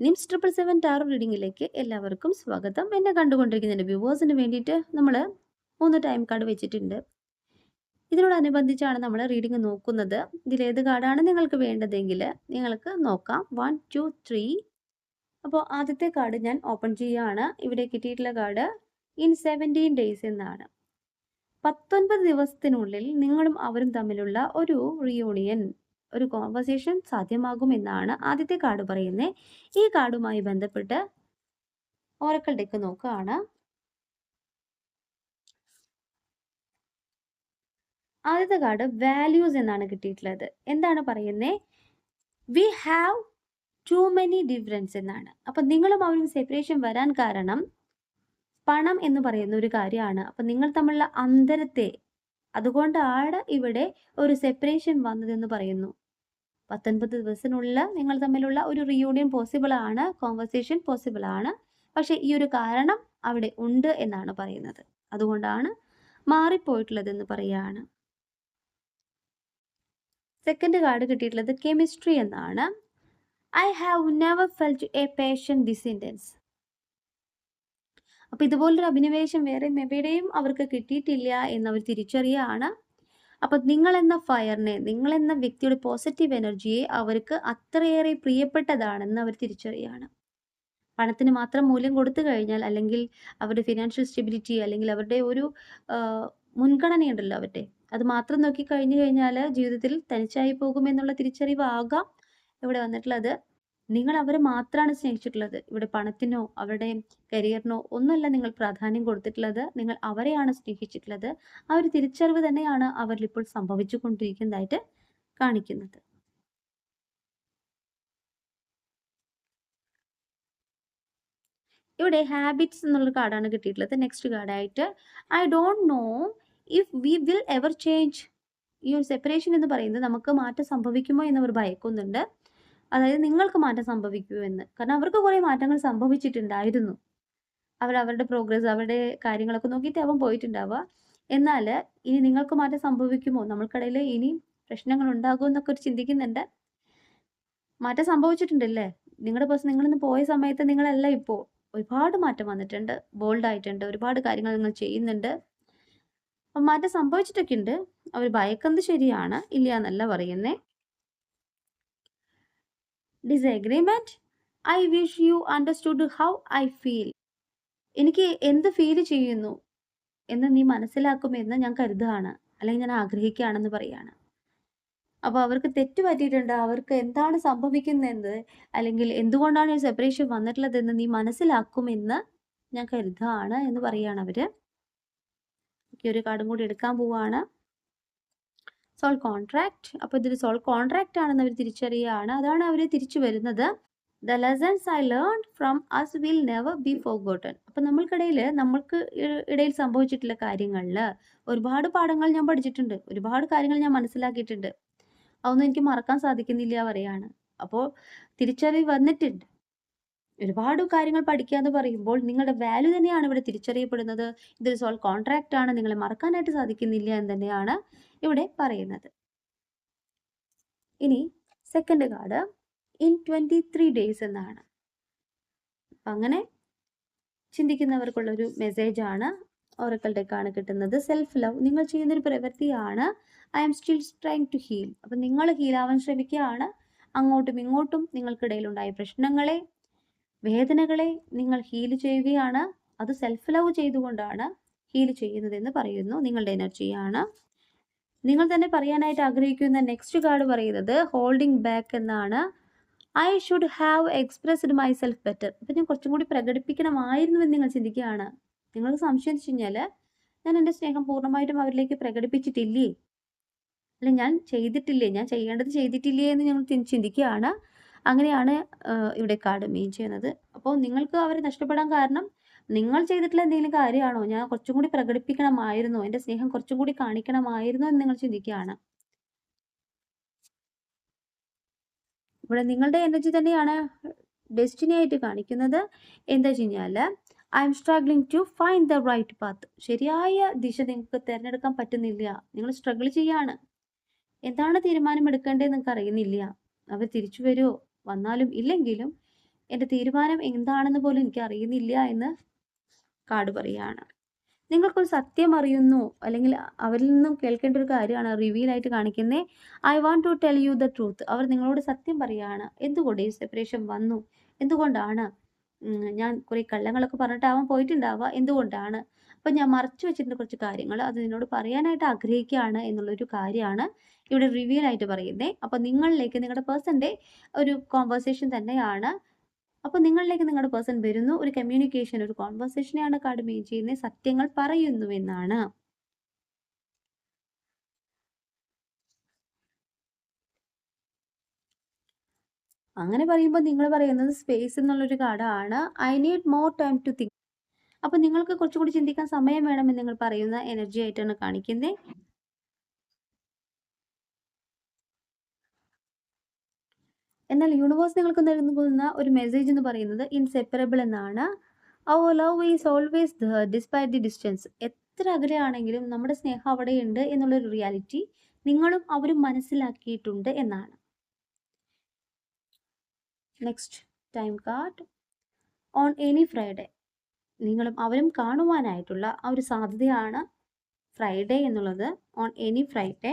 Nymphs 777 taro റീഡിങ്ങിലേക്ക് എല്ലാവർക്കും സ്വാഗതം. എന്നെ കണ്ടുകൊണ്ടിരിക്കുന്ന എൻ്റെ വ്യൂവേഴ്സിന് വേണ്ടിയിട്ട് നമ്മൾ 3 ടൈം കാർഡ് വെച്ചിട്ടുണ്ട്. ഇതിനോടനുബന്ധിച്ചാണ് നമ്മൾ റീഡിംഗ് നോക്കുന്നത്. ഇതിലേത് കാർഡാണ് നിങ്ങൾക്ക് വേണ്ടതെങ്കിൽ നിങ്ങൾക്ക് നോക്കാം. 1, 2, 3. അപ്പോൾ ആദ്യത്തെ കാർഡ് ഞാൻ ഓപ്പൺ ചെയ്യുകയാണ്. ഇവിടെ കിട്ടിയിട്ടുള്ള കാർഡ് ഇൻ 17 ഡേയ്സ് എന്നാണ്. 19 ദിവസത്തിനുള്ളിൽ നിങ്ങളും അവരും തമ്മിലുള്ള ഒരു റിയൂണിയൻ, ഒരു കോൺവെർസേഷൻ സാധ്യമാകുമെന്നാണ് ആദ്യത്തെ കാർഡ് പറയുന്നത്. ഈ കാർഡുമായി ബന്ധപ്പെട്ട് ഓറക്കിൾ ഡെക്ക് നോക്കുകയാണ്. ആദ്യത്തെ കാർഡ് വാല്യൂസ് എന്നാണ് കിട്ടിയിട്ടുള്ളത്. എന്താണ് പറയുന്നത്? We have too many difference എന്നാണ്. അപ്പം നിങ്ങളും അവരും സെപ്പറേഷൻ വരാൻ കാരണം പണം എന്ന് പറയുന്ന ഒരു കാര്യമാണ്. അപ്പം നിങ്ങൾ തമ്മിലുള്ള അന്തരത്തെ, അതുകൊണ്ടാണ് ഇവിടെ ഒരു സെപ്പറേഷൻ വന്നതെന്ന് പറയുന്നു. 19 ദിവസത്തിനുള്ളിൽ നിങ്ങൾ തമ്മിലുള്ള ഒരു റിയൂണിയൻ പോസിബിൾ ആണ്, കോൺവെർസേഷൻ പോസിബിൾ ആണ്. പക്ഷേ ഈ ഒരു കാരണം അവിടെ ഉണ്ട് എന്നാണ് പറയുന്നത്. അതുകൊണ്ടാണ് മാറിപ്പോയിട്ടുള്ളതെന്ന് പറയുകയാണ്. സെക്കൻഡ് കാർഡ് കിട്ടിയിട്ടുള്ളത് കെമിസ്ട്രി എന്നാണ്. I have never felt A passion this intense. അപ്പോൾ ഇതുപോലൊരു അഭിനിവേശം വേറെ എവിടെയും അവർക്ക് കിട്ടിയിട്ടില്ല എന്നവർ തിരിച്ചറിയുകയാണ്. അപ്പം നിങ്ങളെന്ന ഫയറിനെ, നിങ്ങളെന്ന വ്യക്തിയുടെ പോസിറ്റീവ് എനർജിയെ അവർക്ക് അത്രയേറെ പ്രിയപ്പെട്ടതാണെന്ന് അവർ തിരിച്ചറിയുകയാണ്. പണത്തിന് മാത്രം മൂല്യം കൊടുത്തു കഴിഞ്ഞാൽ, അല്ലെങ്കിൽ അവരുടെ ഫിനാൻഷ്യൽ സ്റ്റെബിലിറ്റി, അല്ലെങ്കിൽ അവരുടെ ഒരു മുൻഗണനയുണ്ടല്ലോ അവരുടെ, അത് മാത്രം നോക്കി കഴിഞ്ഞു കഴിഞ്ഞാൽ ജീവിതത്തിൽ തനിച്ചായി പോകുമെന്നുള്ള തിരിച്ചറിവാകാം ഇവിടെ വന്നിട്ടുള്ളത്. നിങ്ങൾ അവരെ മാത്രമാണ് സ്നേഹിച്ചിട്ടുള്ളത്. ഇവിടെ പണത്തിനോ അവരുടെ കരിയറിനോ ഒന്നുമല്ല നിങ്ങൾ പ്രാധാന്യം കൊടുത്തിട്ടുള്ളത്. നിങ്ങൾ അവരെയാണ് സ്നേഹിച്ചിട്ടുള്ളത്. ആ ഒരു തിരിച്ചറിവ് തന്നെയാണ് അവരിൽ ഇപ്പോൾ സംഭവിച്ചു കൊണ്ടിരിക്കുന്നതായിട്ട് കാണിക്കുന്നത്. ഇവിടെ ഹാബിറ്റ്സ് എന്നുള്ള കാർഡാണ് കിട്ടിയിട്ടുള്ളത്. നെക്സ്റ്റ് കാർഡായിട്ട് I don't know if we will ever change. ഈ ഒരു സെപ്പറേഷൻ എന്ന് പറയുന്നത് നമുക്ക് മാറ്റം സംഭവിക്കുമോ എന്നവർ ഭയക്കുന്നുണ്ട്. അതായത് നിങ്ങൾക്ക് മാറ്റം സംഭവിക്കുമോ എന്ന്. കാരണം അവർക്ക് കുറേ മാറ്റങ്ങൾ സംഭവിച്ചിട്ടുണ്ടായിരുന്നു. അവരുടെ പ്രോഗ്രസ്, അവരുടെ കാര്യങ്ങളൊക്കെ നോക്കിയിട്ട് അവൻ പോയിട്ടുണ്ടാവുക. എന്നാൽ ഇനി നിങ്ങൾക്ക് മാറ്റം സംഭവിക്കുമോ, നമ്മൾക്കിടയിൽ ഇനി പ്രശ്നങ്ങൾ ഉണ്ടാകുമോ എന്നൊക്കെ ചിന്തിക്കുന്നുണ്ട്. മാറ്റം സംഭവിച്ചിട്ടുണ്ടല്ലേ? നിങ്ങളുടെ പേഴ്സൺ നിങ്ങളിന്ന് പോയ സമയത്ത് നിങ്ങളല്ല ഇപ്പോൾ. ഒരുപാട് മാറ്റം വന്നിട്ടുണ്ട്, ബോൾഡ് ആയിട്ടുണ്ട്, ഒരുപാട് കാര്യങ്ങൾ നിങ്ങൾ ചെയ്യുന്നുണ്ട്. അപ്പം മാറ്റം സംഭവിച്ചിട്ടൊക്കെ ഉണ്ട്. അവർ ഭയക്കുന്നത് ശരിയാണ്, ഇല്ല എന്നല്ല പറയുന്നേ. Disagreement. I wish you understood how I feel. എനിക്ക് എന്ത് ഫീൽ ചെയ്യുന്നു എന്ന് നീ മനസ്സിലാക്കുമെന്ന് ഞാൻ കരുതുകയാണ്, അല്ലെങ്കിൽ ഞാൻ ആഗ്രഹിക്കുകയാണെന്ന് പറയാണ്. അപ്പോൾ അവർക്ക് തെറ്റ് പറ്റിയിട്ടുണ്ട്, അവർക്ക് എന്താണ് സംഭവിക്കുന്നതെന്ന്, അല്ലെങ്കിൽ എന്തുകൊണ്ടാണ് ഈ സെപ്പറേഷൻ വന്നിട്ടുള്ളതെന്ന് നീ മനസ്സിലാക്കുമെന്ന് ഞാൻ കരുതുകയാണ് എന്ന് പറയുകയാണ് അവർ. ഒരു കാർഡും കൂടി എടുക്കാൻ പോവുകയാണ്. Soul contract. അപ്പോൾ ഇതൊരു സോൾ കോൺട്രാക്ട് ആണെന്ന് അവർ തിരിച്ചറിയുകയാണ്. അതാണ് അവർ തിരിച്ചു വരുന്നത്. The lessons I learn from us will never be forgotten. അപ്പം നമ്മൾക്കിടയിൽ, നമ്മൾക്ക് ഇടയിൽ സംഭവിച്ചിട്ടുള്ള കാര്യങ്ങളിൽ ഒരുപാട് പാഠങ്ങൾ ഞാൻ പഠിച്ചിട്ടുണ്ട്, ഒരുപാട് കാര്യങ്ങൾ ഞാൻ മനസ്സിലാക്കിയിട്ടുണ്ട്. അതൊന്നും എനിക്ക് മറക്കാൻ സാധിക്കുന്നില്ല പറയാണ്. അപ്പോൾ തിരിച്ചറിവ് വന്നിട്ടുണ്ട്. ഒരുപാട് കാര്യങ്ങൾ പഠിക്കുക എന്ന് പറയുമ്പോൾ നിങ്ങളുടെ വാല്യൂ തന്നെയാണ് ഇവിടെ തിരിച്ചറിയപ്പെടുന്നത്. ഇതൊരു സോൾ കോൺട്രാക്ട് ആണ്, നിങ്ങളെ മറക്കാനായിട്ട് സാധിക്കുന്നില്ല എന്ന് തന്നെയാണ് ഇവിടെ പറയുന്നത്. ഇനി സെക്കൻഡ് കാർഡ് ഇൻ 23 ഡേയ്സ് എന്നാണ്. അങ്ങനെ ചിന്തിക്കുന്നവർക്കുള്ളൊരു മെസ്സേജാണ്, ഓറക്കിൾ ഡെക്കാണ് കിട്ടുന്നത്. Self love. നിങ്ങൾ ചെയ്യുന്നൊരു പ്രവൃത്തിയാണ് I am still trying to heal. അപ്പം നിങ്ങൾ ഹീലാവാൻ ശ്രമിക്കുകയാണ്. അങ്ങോട്ടും ഇങ്ങോട്ടും നിങ്ങൾക്കിടയിലുണ്ടായ പ്രശ്നങ്ങളെ, വേദനകളെ നിങ്ങൾ ഹീൽ ചെയ്യുകയാണ്. അത് സെൽഫ് ലവ് ചെയ്തുകൊണ്ടാണ് ഹീൽ ചെയ്യുന്നതെന്ന് പറയുന്നു. നിങ്ങളുടെ എനർജിയാണ്. നിങ്ങൾ തന്നെ പറയാനായിട്ട് ആഗ്രഹിക്കുന്ന നെക്സ്റ്റ് കാർഡ് പറയുന്നത് ഹോൾഡിംഗ് ബാക്ക് എന്നാണ്. I should have expressed my self better. അപ്പം ഞാൻ കുറച്ചും കൂടി പ്രകടിപ്പിക്കണമായിരുന്നു എന്ന് നിങ്ങൾ ചിന്തിക്കുകയാണ്. നിങ്ങൾക്ക് സംശയം വെച്ച് കഴിഞ്ഞാൽ ഞാൻ എൻ്റെ സ്നേഹം പൂർണ്ണമായിട്ടും അവരിലേക്ക് പ്രകടിപ്പിച്ചിട്ടില്ലേ, അല്ല ഞാൻ ചെയ്തിട്ടില്ലേ, ഞാൻ ചെയ്യേണ്ടത് ചെയ്തിട്ടില്ലേ എന്ന് ഞങ്ങൾ ചിന്തിക്കുകയാണ്. അങ്ങനെയാണ് ഇവിടെ കാർഡ് മീൻ ചെയ്യുന്നത്. അപ്പോൾ നിങ്ങൾക്ക് അവരെ നഷ്ടപ്പെടാൻ കാരണം നിങ്ങൾ ചെയ്തിട്ടുള്ള എന്തെങ്കിലും കാര്യമാണോ? ഞാൻ കുറച്ചും കൂടി പ്രകടിപ്പിക്കണമായിരുന്നു, എൻ്റെ സ്നേഹം കുറച്ചും കൂടി കാണിക്കണമായിരുന്നു എന്ന് നിങ്ങൾ ചിന്തിക്കുകയാണ്. ഇവിടെ നിങ്ങളുടെ എനർജി തന്നെയാണ് ഡെസ്റ്റിനി ആയിട്ട് കാണിക്കുന്നത്. എന്താ വെച്ച് കഴിഞ്ഞാൽ I'm struggling to find the right path. ശരിയായ ദിശ നിങ്ങൾക്ക് തിരഞ്ഞെടുക്കാൻ പറ്റുന്നില്ല. നിങ്ങൾ സ്ട്രഗിൾ ചെയ്യാണ്. എന്താണ് തീരുമാനം എടുക്കേണ്ടത് നിങ്ങൾക്ക് അറിയുന്നില്ല. അവർ തിരിച്ചു വരുമോ, വന്നാലും ഇല്ലെങ്കിലും എൻ്റെ തീരുമാനം എന്താണെന്ന് പോലും എനിക്ക് അറിയുന്നില്ല എന്ന് കാർഡ് പറയുകയാണ്. നിങ്ങൾക്കൊരു സത്യം അറിയുന്നു, അല്ലെങ്കിൽ അവരിൽ നിന്നും കേൾക്കേണ്ട ഒരു കാര്യമാണ് റിവീൽ ആയിട്ട് കാണിക്കുന്നത്. I want to tell you the truth. അവർ നിങ്ങളോട് സത്യം പറയുകയാണ്. എന്തുകൊണ്ട് ഈ സെപ്പറേഷൻ വന്നു, എന്തുകൊണ്ടാണ് ഞാൻ കുറേ കള്ളങ്ങളൊക്കെ പറഞ്ഞിട്ടാവാൻ പോയിട്ടുണ്ടാവുക, എന്തുകൊണ്ടാണ്, അപ്പം ഞാൻ മറച്ചു വെച്ചിരുന്ന കുറച്ച് കാര്യങ്ങൾ അത് നിന്നോട് പറയാനായിട്ട് ആഗ്രഹിക്കുകയാണ് എന്നുള്ളൊരു കാര്യമാണ് ഇവിടെ റിവീൽ ആയിട്ട് പറയുന്നത്. അപ്പം നിങ്ങളിലേക്ക് നിങ്ങളുടെ പേഴ്സൻ്റെ ഒരു കോൺവെർസേഷൻ തന്നെയാണ്. അപ്പോൾ നിങ്ങളിലേക്ക് നിങ്ങളുടെ പേഴ്സൺ വരുന്നു, ഒരു കമ്മ്യൂണിക്കേഷൻ, ഒരു കോൺവെർസേഷനെയാണ് കാർഡ് മീൻ ചെയ്യുന്നത്, സത്യങ്ങൾ പറയുന്നു എന്നാണ്. അങ്ങനെ പറയുമ്പോൾ നിങ്ങൾ പറയുന്നത് സ്പേസ് എന്നുള്ളൊരു കാർഡാണ്. I need more time to think. അപ്പോൾ നിങ്ങൾക്ക് കുറച്ചുകൂടി ചിന്തിക്കാൻ സമയം വേണമെന്ന് നിങ്ങൾ പറയുന്ന എനർജി ആയിട്ടാണ് കാണിക്കുന്നത്. എന്നാൽ യൂണിവേഴ്സ് നിങ്ങൾക്ക് നൽകുന്ന ഒരു മെസ്സേജ് എന്ന് പറയുന്നത് ഇൻസെപ്പറബിൾ എന്നാണ്. അവർ love is always there despite the distance. എത്ര അകലെയാണെങ്കിലും നമ്മുടെ സ്നേഹം അവിടെയുണ്ട് എന്നുള്ളൊരു റിയാലിറ്റി നിങ്ങളും അവരും മനസ്സിലാക്കിയിട്ടുണ്ട് എന്നാണ്. Next time card. On any Friday. നിങ്ങളും അവരും കാണുവാനായിട്ടുള്ള ആ ഒരു സാധ്യതയാണ് ഫ്രൈഡേ എന്നുള്ളത്. On any Friday.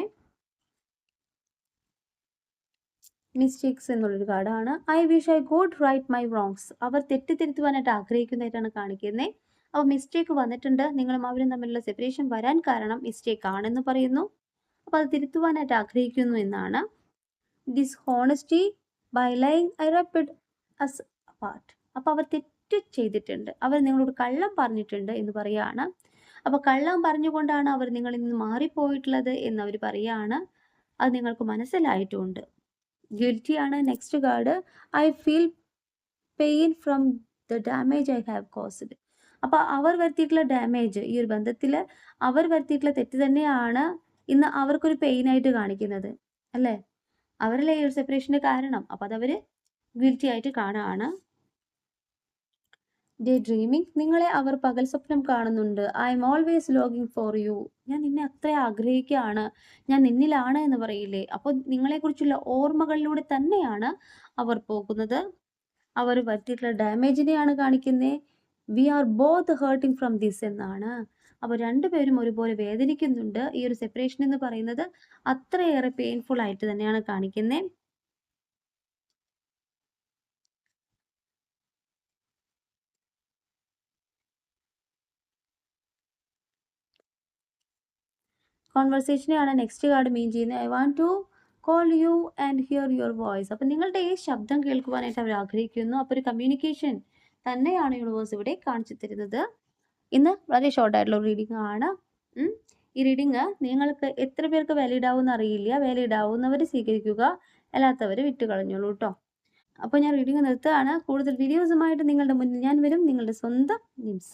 മിസ്റ്റേക്സ് എന്നുള്ളൊരു കാർഡാണ്. I wish I could right my wrongs. അവർ തെറ്റിദ്ധരുത്തുവാനായിട്ട് ആഗ്രഹിക്കുന്നതായിട്ടാണ് കാണിക്കുന്നത്. അപ്പോൾ മിസ്റ്റേക്ക് വന്നിട്ടുണ്ട്, നിങ്ങളും അവരും തമ്മിലുള്ള സെപ്പറേഷൻ വരാൻ കാരണം മിസ്റ്റേക്ക് ആണെന്ന് പറയുന്നു. അപ്പോൾ അത് തിരുത്തുവാനായിട്ട് ആഗ്രഹിക്കുന്നു എന്നാണ്. Dishonesty by lying I ripped us apart. അപ്പോൾ അവർ തെറ്റ് ചെയ്തിട്ടുണ്ട്, അവർ നിങ്ങളോട് കള്ളം പറഞ്ഞിട്ടുണ്ട് എന്ന് പറയുകയാണ്. അപ്പോൾ കള്ളം പറഞ്ഞുകൊണ്ടാണ് അവർ നിങ്ങളിൽ നിന്ന് മാറിപ്പോയിട്ടുള്ളത് എന്ന് അവർ പറയുകയാണ്. അത് നിങ്ങൾക്ക് മനസ്സിലായിട്ടുമുണ്ട്. ഗിൽറ്റി ആണ് next card. I feel pain from the damage I have caused. അപ്പോൾ അവർ വരുത്തിയിട്ടുള്ള ഡാമേജ്, ഈ ഒരു ബന്ധത്തിൽ അവർ വരുത്തിയിട്ടുള്ള തെറ്റ് തന്നെയാണ് ഇന്ന് അവർക്കൊരു പെയിനായിട്ട് കാണിക്കുന്നത്, അല്ലേ? അവരല്ലേ ഈ ഒരു സെപ്പറേഷൻ്റെ കാരണം. അപ്പോൾ അതവർ ഗിൽറ്റി ആയിട്ട് കാണുകയാണ്. Day dreaming. നിങ്ങളെ അവർ പകൽ സ്വപ്നം കാണുന്നുണ്ട്. I M always logging for you. ഞാൻ നിന്നെ അത്ര ആഗ്രഹിക്കുകയാണ്, ഞാൻ നിന്നിലാണ് എന്ന് പറയില്ലേ. അപ്പോൾ നിങ്ങളെക്കുറിച്ചുള്ള ഓർമ്മകളിലൂടെ തന്നെയാണ് അവർ പോകുന്നത്. അവർ വരുത്തിയിട്ടുള്ള ഡാമേജിനെയാണ് കാണിക്കുന്നത്. We are both hurting from this എന്നാണ്. അപ്പോൾ രണ്ടുപേരും ഒരുപോലെ വേദനിക്കുന്നുണ്ട്. ഈ ഒരു സെപ്പറേഷൻ എന്ന് പറയുന്നത് അത്രയേറെ പെയിൻഫുൾ ആയിട്ട് തന്നെയാണ് കാണിക്കുന്നത്. കോൺവെർസേഷനെയാണ് നെക്സ്റ്റ് കാർഡ് മീൻ ചെയ്യുന്നത്. I want to call you and hear your voice. അപ്പം നിങ്ങളുടെ ഈ ശബ്ദം കേൾക്കുവാനായിട്ട് അവർ ആഗ്രഹിക്കുന്നു. അപ്പോൾ ഒരു കമ്മ്യൂണിക്കേഷൻ തന്നെയാണ് യൂണിവേഴ്സ് ഇവിടെ കാണിച്ചു തരുന്നത്. ഇന്ന് വളരെ ഷോർട്ടായിട്ടുള്ള റീഡിംഗ് ആണ്. ഈ റീഡിങ് നിങ്ങൾക്ക് എത്ര പേർക്ക് വാലിഡ് ആവുമെന്ന് അറിയില്ല. വാലിഡ് ആവുന്നവർ സ്വീകരിക്കുക, അല്ലാത്തവർ വിട്ടുകളഞ്ഞോളൂ കേട്ടോ. അപ്പോൾ ഞാൻ റീഡിങ് നിർത്തുകയാണ്. കൂടുതൽ വീഡിയോസുമായിട്ട് നിങ്ങളുടെ മുന്നിൽ ഞാൻ വരും. നിങ്ങളുടെ സ്വന്തം നിംസ്.